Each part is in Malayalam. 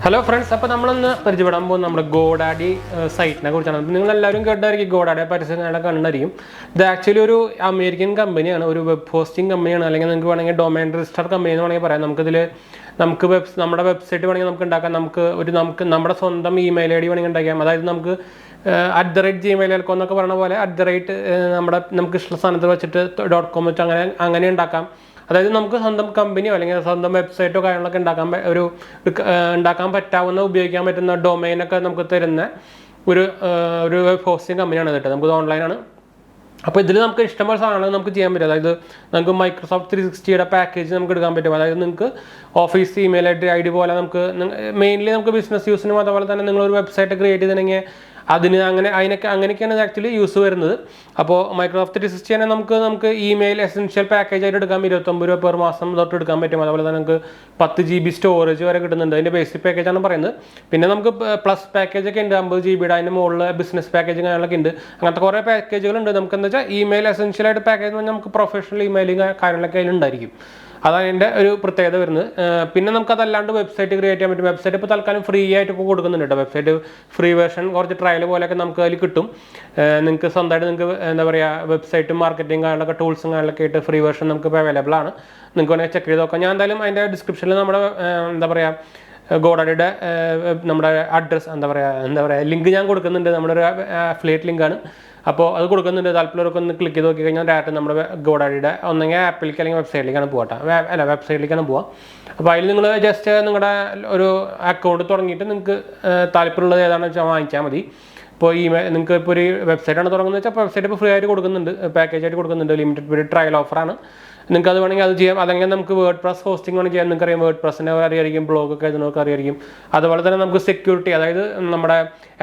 Hello friends, now we will see the GoDaddy site. You will see GoDaddy. It's actually an American company, a web hosting company, a domain register company. We will website, email ID, @gmail.com. അതായത് നമുക്ക് സ്വന്തം കമ്പനിയോ അല്ലെങ്കിൽ സ്വന്തം വെബ്സൈറ്റോ കാര്യങ്ങളൊക്കെ ഉണ്ടാക്കാൻ പറ്റാവുന്ന ഉപയോഗിക്കാൻ പറ്റുന്ന ഡൊമൈനൊക്കെ നമുക്ക് തരുന്ന ഒരു വെബ് ഹോസ്റ്റിംഗ് കമ്പനിയാണ് കേട്ടോ. നമുക്ക് ഓൺലൈനാണ്. അപ്പോൾ ഇതിൽ നമുക്ക് ഇഷ്ടംപോലെ സാധനങ്ങൾ നമുക്ക് ചെയ്യാൻ പറ്റും. അതായത് നമുക്ക് മൈക്രോസോഫ്റ്റ് 360 പാക്കേജ് നമുക്ക് എടുക്കാൻ പറ്റും. അതായത് നിങ്ങൾക്ക് ഓഫീസ് ഇമെയിൽ ഐ ഡി പോലെ നമുക്ക് മെയിൻലി നമുക്ക് ബിസിനസ് യൂസിനും അതുപോലെ തന്നെ നിങ്ങളൊരു വെബ്സൈറ്റ് ക്രിയേറ്റ് ചെയ്തിട്ടുണ്ടെങ്കിൽ അങ്ങനെയൊക്കെയാണ് ആക്ച്വലി യൂസ് വരുന്നത്. അപ്പോൾ മൈക്രോസോഫ്റ്റ് 360 തന്നെ നമുക്ക് ഇമെയിൽ എസെൻഷ്യൽ പാക്കേജ് ആയിട്ട് എടുക്കാം. $29 per മാസം തൊട്ട് എടുക്കാൻ പറ്റും. അതുപോലെ തന്നെ നമുക്ക് 10 GB സ്റ്റോറേജ് വരെ കിട്ടുന്നുണ്ട്. അതിൻ്റെ ബേസിക് പാക്കേജാണ് പറയുന്നത്. പിന്നെ നമുക്ക് പ്ലസ് പാക്കേജൊക്കെ ഉണ്ട്, 50 GB അതിൻ്റെ മുകളിൽ ബിസിനസ് പാക്കേജ് കാര്യങ്ങളൊക്കെ ഉണ്ട്. അങ്ങനത്തെ കുറേ പാക്കേജുകളുണ്ട്. നമുക്ക് എന്താ വെച്ചാൽ ഇമെയിൽ എസെൻഷ്യൽ ആയിട്ട് പാക്കേജ് എന്ന് പറഞ്ഞാൽ നമുക്ക് പ്രൊഫഷണൽ ഇമെയിൽ കാര്യങ്ങളൊക്കെ അതിലുണ്ടായിരിക്കും. അതാണ് അതിൻ്റെ ഒരു പ്രത്യേകത വരുന്നത്. പിന്നെ നമുക്കതല്ലാണ്ട് വെബ്സൈറ്റ് ക്രിയേറ്റ് ചെയ്യാൻ പറ്റും. വെബ്സൈറ്റ് ഇപ്പോൾ തൽക്കാലം ഫ്രീ ആയിട്ടൊക്കെ കൊടുക്കുന്നുണ്ട് കേട്ടോ. വെബ്സൈറ്റ് ഫ്രീ വേർഷൻ കുറച്ച് ട്രയൽ പോലെയൊക്കെ നമുക്ക് അതിൽ കിട്ടും. നിങ്ങൾക്ക് സ്വന്തമായിട്ട് നിങ്ങൾക്ക് എന്താ പറയുക വെബ്സൈറ്റും മാർക്കറ്റിംഗ് കാര്യങ്ങളൊക്കെ ടൂൾസും കാര്യങ്ങളൊക്കെ ആയിട്ട് ഫ്രീ വേർഷൻ നമുക്ക് ഇപ്പോൾ അവൈലബിൾ ആണ്. നിങ്ങൾക്ക് വേണമെങ്കിൽ ചെക്ക് ചെയ്ത് നോക്കാം. ഞാൻ എന്തായാലും അതിൻ്റെ ഡിസ്ക്രിപ്ഷനിൽ നമ്മുടെ എന്താ പറയുക ഗോഡാഡിയുടെ നമ്മുടെ അഡ്രസ്സ് എന്താ പറയുക ലിങ്ക് ഞാൻ കൊടുക്കുന്നുണ്ട്. നമ്മുടെ ഒരു അഫിലിയേറ്റ് ലിങ്കാണ്. അപ്പോൾ അത് കൊടുക്കുന്നുണ്ട്. താല്പര്യമൊക്കെ ഒന്ന് ക്ലിക്ക് ചെയ്ത് നോക്കി കഴിഞ്ഞാൽ ഡയറക്റ്റ് നമ്മുടെ ഗോഡാഡിയുടെ ഒന്നെങ്കിൽ ആപ്പിലേക്ക് അല്ലെങ്കിൽ വെബ്സൈറ്റിലേക്കാണ് പോകട്ടെ. വെബ്സൈറ്റിലേക്കാണ് പോവുക. അപ്പോൾ അതിൽ നിങ്ങൾ ജസ്റ്റ് നിങ്ങളുടെ ഒരു അക്കൗണ്ട് തുടങ്ങിയിട്ട് നിങ്ങൾക്ക് താല്പര്യമുള്ളത് ഏതാണെന്ന് വെച്ചാൽ വാങ്ങിച്ചാൽ മതി. ഇപ്പോൾ നിങ്ങൾക്ക് ഇപ്പോൾ ഒരു വെബ്സൈറ്റാണ് തുടങ്ങുന്നത് വെച്ചാൽ വെബ്സൈറ്റ് ഇപ്പോൾ ഫ്രീ ആയിട്ട് കൊടുക്കുന്നുണ്ട്, പാക്കേജ് ആയിട്ട് കൊടുക്കുന്നുണ്ട്. ലിമിറ്റഡ് പീരീഡ് ട്രയൽ ഓഫറാണ്. നിങ്ങൾക്ക് അത് വേണമെങ്കിൽ അത് ചെയ്യാം. അല്ലെങ്കിൽ നമുക്ക് വേർഡ് പ്രസ് ഹോസ്റ്റിംഗ് വേണമെങ്കിൽ ചെയ്യാം. നിങ്ങൾക്കറിയാം വേർഡ് പ്രസ്സിനെ അറിയായിരിക്കും, ബ്ലോഗൊക്കെ എഴുതുന്നവർക്ക് അറിയായിരിക്കും. അതുപോലെ തന്നെ നമുക്ക് സെക്യൂരിറ്റി, അതായത് നമ്മുടെ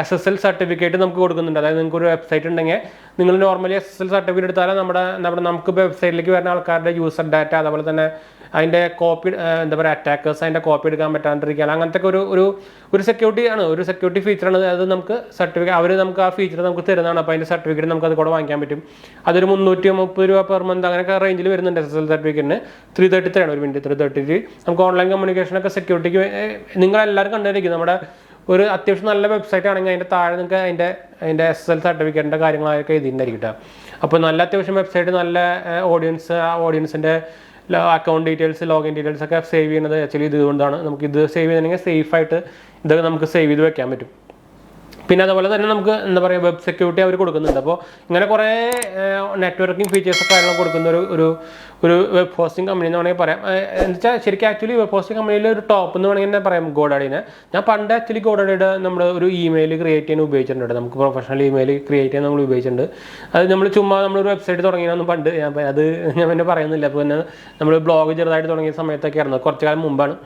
SSL സർട്ടിഫിക്കറ്റ് നമുക്ക് കൊടുക്കുന്നുണ്ട്. അതായത് നിങ്ങൾക്ക് ഒരു വെബ്സൈറ്റ് ഉണ്ടെങ്കിൽ നിങ്ങൾ നോർമലി SSL സർട്ടിഫിക്കറ്റ് എടുത്താൽ നമുക്ക് വെബ്സൈറ്റിലേക്ക് വരുന്ന ആൾക്കാരുടെ യൂസർ ഡാറ്റ അതുപോലെ തന്നെ അതിൻ്റെ കോപ്പി എന്താ പറയുക അറ്റാക്കേഴ്സ് അതിൻ്റെ കോപ്പി എടുക്കാൻ പറ്റാണ്ടിരിക്കുക അങ്ങനത്തെ ഒരു സെക്യൂരിറ്റി ആണ്, ഒരു സെക്യൂരിറ്റി ഫീച്ചറാണ്. അത് നമുക്ക് സർട്ടിഫിക്കറ്റ് നമുക്ക് ആ ഫീച്ചർ നമുക്ക് തരുന്നതാണ്. അപ്പോൾ അതിൻ്റെ സർട്ടിഫിക്കറ്റ് നമുക്ക് അത് കൂടെ വാങ്ങിക്കാൻ പറ്റും. അതൊരു $330 per month അങ്ങനെയൊക്കെ റേഞ്ചിൽ വരുന്നുണ്ട്. SSL സർട്ടിഫിക്കറ്റിന് 333 ആണ് ഒരു മിനിറ്റ് 333. നമുക്ക് ഓൺലൈൻ കമ്മ്യൂണിക്കേഷനൊക്കെ സെക്യൂരിറ്റിക്ക് നിങ്ങളെല്ലാവരും കണ്ടിരിക്കും. നമ്മുടെ ഒരു അത്യാവശ്യം നല്ല വെബ്സൈറ്റ് ആണെങ്കിൽ അതിൻ്റെ താഴെ നിങ്ങൾക്ക് അതിൻ്റെ SSL സർട്ടിഫിക്കറ്റിൻ്റെ കാര്യങ്ങളൊക്കെ എഴുതിയിട്ടുണ്ടായിരിക്കും. അപ്പോൾ നല്ല അത്യാവശ്യം വെബ്സൈറ്റ് നല്ല ഓഡിയൻസ് ആ ഓഡിയൻസിൻ്റെ അക്കൗണ്ട് ഡീറ്റെയിൽസ് ലോഗിൻ ഡീറ്റെയിൽസ് ഒക്കെ സേവ് ചെയ്യുന്നത് ആക്ച്വലി ഇതുകൊണ്ടാണ്. നമുക്ക് ഇത് സേവ് ചെയ്തിട്ടുണ്ടെങ്കിൽ സേഫായിട്ട് ഇതൊക്കെ നമുക്ക് സേവ് ചെയ്ത് വെക്കാൻ പറ്റും. പിന്നെ അതുപോലെ തന്നെ നമുക്ക് എന്താ പറയുക വെബ് സെക്യൂരിറ്റി അവർ കൊടുക്കുന്നുണ്ട്. അപ്പോൾ ഇങ്ങനെ കുറേ നെറ്റ്വർക്കിംഗ് ഫീച്ചേഴ്സ് കാര്യങ്ങൾ കൊടുക്കുന്ന ഒരു വെബ് ഹോസ്റ്റിംഗ് കമ്പനി എന്ന് വേണമെങ്കിൽ പറയാം. എന്ന് വെച്ചാൽ ശരിക്കും ആക്ച്വലി വെബ് ഹോസ്റ്റിംഗ് കമ്പനിയിൽ ഒരു ടോപ്പ് എന്ന് വേണമെങ്കിൽ തന്നെ പറയാം ഗോഡാഡിനെ. ഞാൻ പണ്ട് ആക്ച്വലി ഗോഡാഡിയുടെ നമ്മൾ ഒരു ഇമെയിൽ ക്രിയേറ്റ് ചെയ്യാൻ ഉപയോഗിച്ചിട്ടുണ്ട്. നമുക്ക് പ്രൊഫഷണൽ ഇമെയിൽ ക്രിയേറ്റ് ചെയ്യാൻ നമ്മൾ ഉപയോഗിച്ചിട്ടുണ്ട്. അത് നമ്മൾ ചുമ്മാ നമ്മളൊരു വെബ്സൈറ്റ് തുടങ്ങിയാൽ പണ്ട് ഞാൻ പിന്നെ പറയുന്നില്ല. അപ്പോൾ പിന്നെ നമ്മൾ ബ്ലോഗ് ചെറുതായിട്ട് തുടങ്ങിയ സമയത്തൊക്കെ ആയിരുന്നു, കുറച്ച് കാലം മുമ്പാണ്,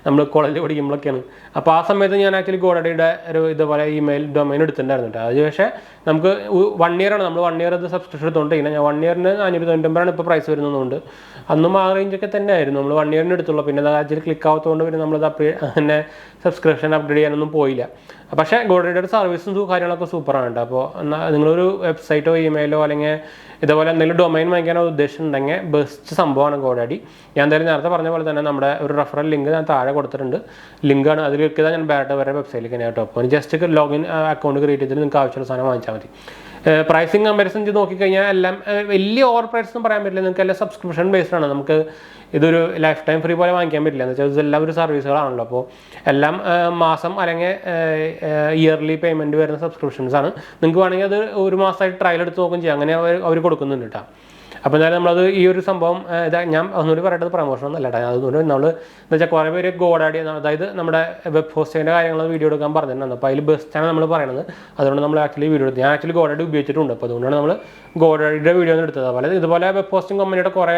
നമ്മൾ കോളേജിൽ പഠിക്കുമ്പോഴൊക്കെയാണ്. അപ്പോൾ ആ സമയത്ത് ഞാൻ ആക്ച്വലി ഗോഡാഡിയുടെ ഒരു ഇതുപോലെ ഇമെയിൽ ഡൊമൈൻ എടുത്തിട്ടുണ്ടായിരുന്നു കേട്ടോ. അത് പക്ഷേ നമുക്ക് 1 year ആണ്, നമ്മൾ 1 year അത് സബ്സ്ക്രിപ്ഷൻ എടുത്തുകൊണ്ടിരിക്കുന്നത്. ഞാൻ 1 yearന് 599 ഇപ്പോൾ പ്രൈസ് വരുന്നതുകൊണ്ട് അന്നും ആ റേഞ്ചൊക്കെ തന്നെ ആയിരുന്നു. നമ്മൾ 1 yearന് എടുത്തുള്ളൂ. പിന്നെ അത് ആക്ച്വലി ക്ലിക്ക് ആവാത്തതുകൊണ്ട് പിന്നെ നമ്മളത് അങ്ങനെ സബ്സ്ക്രിപ്ഷൻ അപ്ഗ്രേഡ് ചെയ്യാനൊന്നും പോയില്ല. പക്ഷേ ഗോഡാഡിയുടെ സർവീസും കാര്യങ്ങളൊക്കെ സൂപ്പറാണ് കേട്ടോ. അപ്പോൾ നിങ്ങളൊരു വെബ്സൈറ്റോ ഇമെയിലോ അല്ലെങ്കിൽ ഇതുപോലെ എന്തെങ്കിലും ഡൊമൈൻ വാങ്ങിക്കാനോ ഉദ്ദേശിച്ചിട്ടുണ്ടെങ്കിൽ ബെസ്റ്റ് സംഭവമാണ് ഗോഡാഡി. ഞാൻ എന്തായാലും നേരത്തെ പറഞ്ഞ പോലെ തന്നെ നമ്മുടെ ഒരു റെഫറൽ ലിങ്ക് ഞാൻ താഴെ കൊടുത്തിട്ടുണ്ട്. ലിങ്കാണ് അതിൽ ക്ലിക്ക് ചെയ്താൽ ഞാൻ ഡയറക്റ്റ് വരെ വെബ്സൈറ്റിലേക്ക് തന്നെ കേട്ടോ. അപ്പോൾ ജസ്റ്റ് ലോഗിൻ അക്കൗണ്ട് ക്രിയേറ്റ് ചെയ്തിട്ട് നിങ്ങൾക്ക് ആവശ്യമുള്ള സാധനം വാങ്ങിച്ചാൽ മതി. പ്രൈസിങ് കമ്പാരിസൺ ചെയ്ത് നോക്കിക്കഴിഞ്ഞാൽ എല്ലാം വലിയ ഓവർ പ്രൈസ് ഒന്നും പറയാൻ പറ്റില്ല. നിങ്ങൾക്ക് എല്ലാം സബ്സ്ക്രിപ്ഷൻ ബേസ്ഡ് ആണ്. നമുക്ക് ഇതൊരു ലൈഫ് ടൈം ഫ്രീ പോലെ വാങ്ങിക്കാൻ പറ്റില്ല. എന്ന് വെച്ചാൽ ഇതെല്ലാം ഒരു സർവീസുകളാണല്ലോ. അപ്പോൾ എല്ലാം മാസം അല്ലെങ്കിൽ ഇയർലി പേയ്മെൻറ്റ് വരുന്ന സബ്സ്ക്രിപ്ഷൻസ് ആണ്. നിങ്ങൾക്ക് വേണമെങ്കിൽ അത് ഒരു മാസമായിട്ട് ട്രയൽ എടുത്ത് നോക്കുകയും ചെയ്യാം. അങ്ങനെ അവർ കൊടുക്കുന്നുണ്ട് കേട്ടോ. അപ്പോൾ എന്തായാലും നമ്മളത് ഈ ഒരു സംഭവം ഞാൻ ഒന്നുകൂടി പറയേണ്ടത് പ്രമോഷൻ ഒന്നല്ല കേട്ടോ. അതുകൊണ്ട് നമ്മൾ എന്താ വെച്ചാൽ കുറേ പേര് ഗോഡാഡി അതായത് നമ്മുടെ വെബ് ഹോസ്റ്റിങ്ങിൻ്റെ കാര്യങ്ങൾ വീഡിയോ എടുക്കാൻ പറഞ്ഞിട്ടുണ്ടായിരുന്നു. അപ്പോൾ അതിൽ ബെസ്റ്റാണ് നമ്മൾ പറയുന്നത്. അതുകൊണ്ട് നമ്മൾ ആക്ച്വലി വീഡിയോ എടുത്തു. ഞാൻ ആക്ച്വലി ഗോഡാഡി ഉപയോഗിച്ചിട്ടുണ്ട്. അപ്പോൾ അതുകൊണ്ടാണ് നമ്മൾ ഗോഡാഡിയുടെ വീഡിയോ ഒന്ന് എടുത്തത്. അതുപോലെ ഇതുപോലെ വെബ് ഹോസ്റ്റിംഗ് കമ്പനിയുടെ കുറേ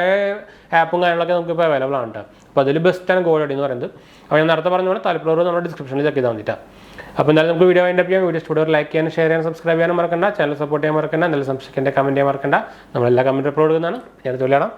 ആപ്പും കാര്യങ്ങളൊക്കെ നമുക്ക് ഇപ്പോൾ അവൈലബിൾ ആണ് കേട്ടോ. അപ്പോൾ അതിൽ ബെസ്റ്റാണ് ഗോഡാഡി എന്ന് പറയുന്നത്. അപ്പോൾ ഞാൻ നേരത്തെ പറഞ്ഞ പോലെ താല്പര്യമുള്ളവർ നമ്മുടെ ഡിസ്ക്രിപ്ഷനിൽ ചെക്ക് ചെയ്താൽ മതിട്ടാണ്. അപ്പോൾ എന്തായാലും നമുക്ക് വീഡിയോ അതിൻ്റെ ചെയ്യാം. വീഡിയോ സ്റ്റുഡിയോ ലൈക്ക് ചെയ്യാനും ഷെയർ ചെയ്യാനും സബ്സ്ക്രൈബ് ചെയ്യാനും മറക്കണ്ട. ചാനൽ സപ്പോർട്ട് ചെയ്യാൻ മറക്കണ്ട. എന്തെങ്കിലും സംശയിക്കേണ്ട കമൻറ്റ് ചെയ്യാൻ മറക്കണ്ട. നമ്മളെല്ലാ കമൻറ്റ് അപ്ലോഡ് ചെയ്യുന്നതാണ്. ഞാൻ തൊഴിലാണ്.